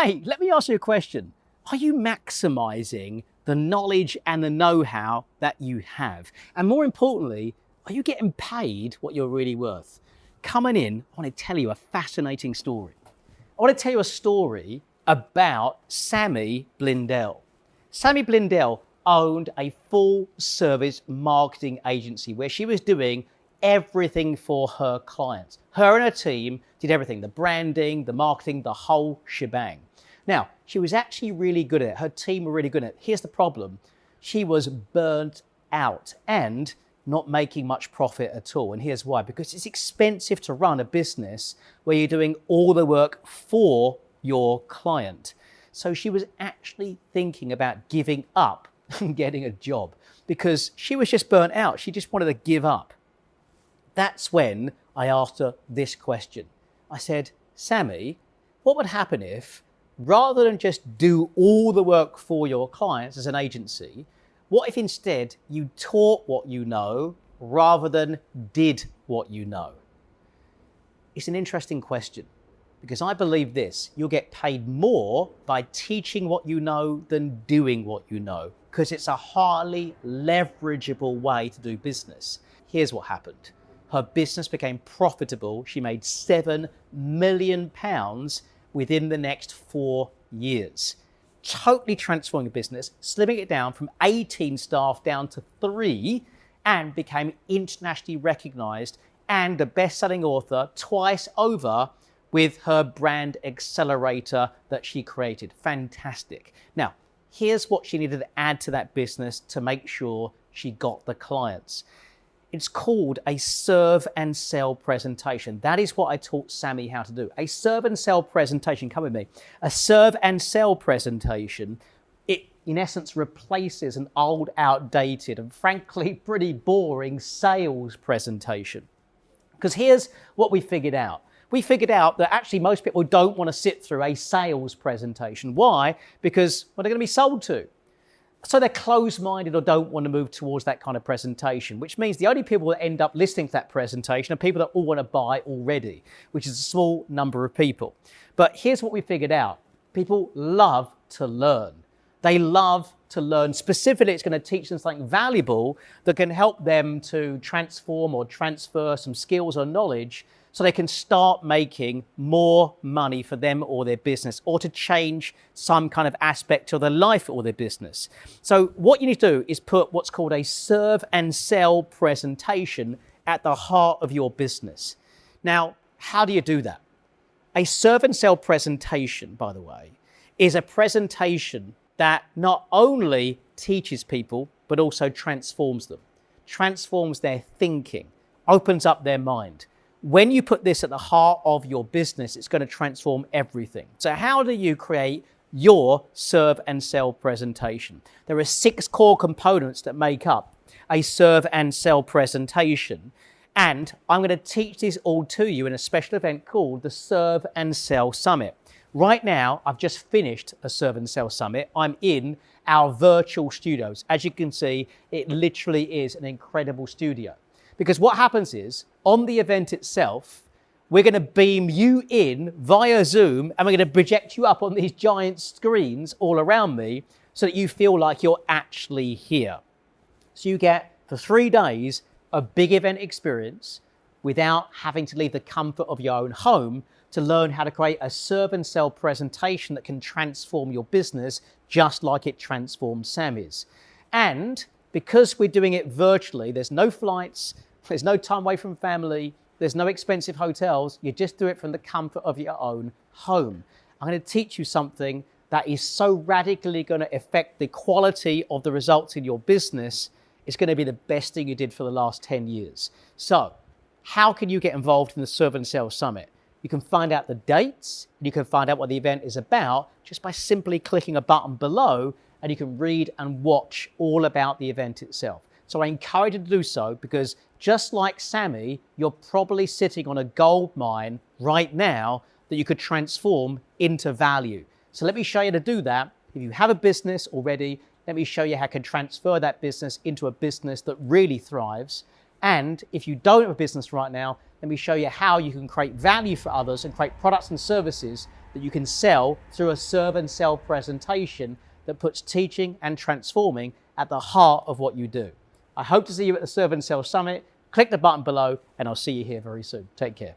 Hey, let me ask you a question. Are you maximizing the knowledge and the know-how that you have? And more importantly, are you getting paid what you're really worth? Coming in, I want to tell you a fascinating story. I want to tell you a story about Sammy Blindell. Sammy Blindell owned a full-service marketing agency where she was doing everything for her clients. Her and her team did everything, the branding, the marketing, the whole shebang. Now, she was actually really good at it. Her team were really good at it. Here's the problem. She was burnt out and not making much profit at all. And here's why. Because it's expensive to run a business where you're doing all the work for your client. So she was actually thinking about giving up and getting a job because she was just burnt out. She just wanted to give up. That's when I asked her this question. I said, Sammy, what would happen if, rather than just do all the work for your clients as an agency, what if instead you taught what you know rather than did what you know? It's an interesting question because I believe this, you'll get paid more by teaching what you know than doing what you know because it's a highly leverageable way to do business. Here's what happened. Her business became profitable. She made £7 million within the next 4 years. Totally transforming the business, slimming it down from 18 staff down to 3, and became internationally recognized and a best-selling author twice over with her brand accelerator that she created. Fantastic. Now, here's what she needed to add to that business to make sure she got the clients. It's called a serve and sell presentation. That is what I taught Sammy how to do. A serve and sell presentation, come with me. A serve and sell presentation, it in essence replaces an old, outdated and frankly pretty boring sales presentation. Because here's what we figured out. We figured out that actually most people don't want to sit through a sales presentation. Why? Because what are they going to be sold to? So they're closed-minded or don't want to move towards that kind of presentation, which means the only people that end up listening to that presentation are people that all want to buy already, which is a small number of people. But here's what we figured out. People love to learn. They love to learn. Specifically, it's going to teach them something valuable that can help them to transform or transfer some skills or knowledge so they can start making more money for them or their business, or to change some kind of aspect of their life or their business. So what you need to do is put what's called a serve and sell presentation at the heart of your business. Now, how do you do that? A serve and sell presentation, by the way, is a presentation that not only teaches people, but also transforms them, transforms their thinking, opens up their mind. When you put this at the heart of your business, it's going to transform everything. So how do you create your serve and sell presentation? There are 6 core components that make up a serve and sell presentation. And I'm going to teach this all to you in a special event called the Serve and Sell Summit. Right now, I've just finished a Serve and Sell Summit. I'm in our virtual studios. As you can see, it literally is an incredible studio. Because what happens is, on the event itself, we're going to beam you in via Zoom and we're going to project you up on these giant screens all around me so that you feel like you're actually here. So you get, for 3 days, a big event experience without having to leave the comfort of your own home to learn how to create a serve and sell presentation that can transform your business just like it transformed Sammy's. And because we're doing it virtually, there's no flights, there's no time away from family, there's no expensive hotels, you just do it from the comfort of your own home. I'm going to teach you something that is so radically going to affect the quality of the results in your business, it's going to be the best thing you did for the last 10 years. So, how can you get involved in the Serve and Sell Summit? You can find out the dates, and you can find out what the event is about just by simply clicking a button below, and you can read and watch all about the event itself. So I encourage you to do so because just like Sammy, you're probably sitting on a gold mine right now that you could transform into value. So let me show you how to do that. If you have a business already, let me show you how you can transfer that business into a business that really thrives. And if you don't have a business right now, let me show you how you can create value for others and create products and services that you can sell through a serve and sell presentation that puts teaching and transforming at the heart of what you do. I hope to see you at the Serve and Sell Summit. Click the button below and I'll see you here very soon. Take care.